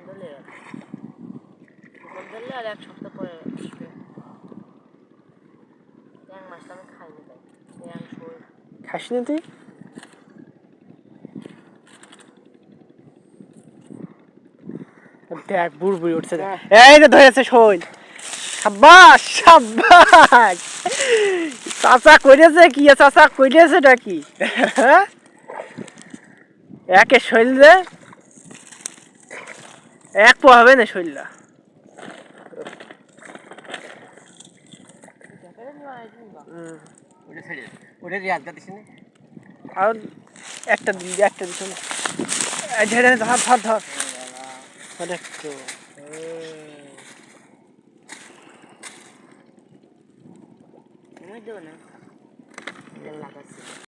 ধরলে ধরলে আর 1 সপ্তাহ পরে আসবে। ট্যাং মাছটা আমি খাইনি তাই ট্যাং শোল খাস না তুই? দেখ বুড়বুড়ি উঠছে, এই যে ধরেছে শোল। সাব্বাস সাব্বাস, চাচা করেছে কি, চাচা করেছে নাকি? একে শৈল রে, এক পো হবে না শৈলটা। আর একটা দিন একটা দিস না, ধর ধর ধর ধর একটু। দেবো না লাগাচ্ছি।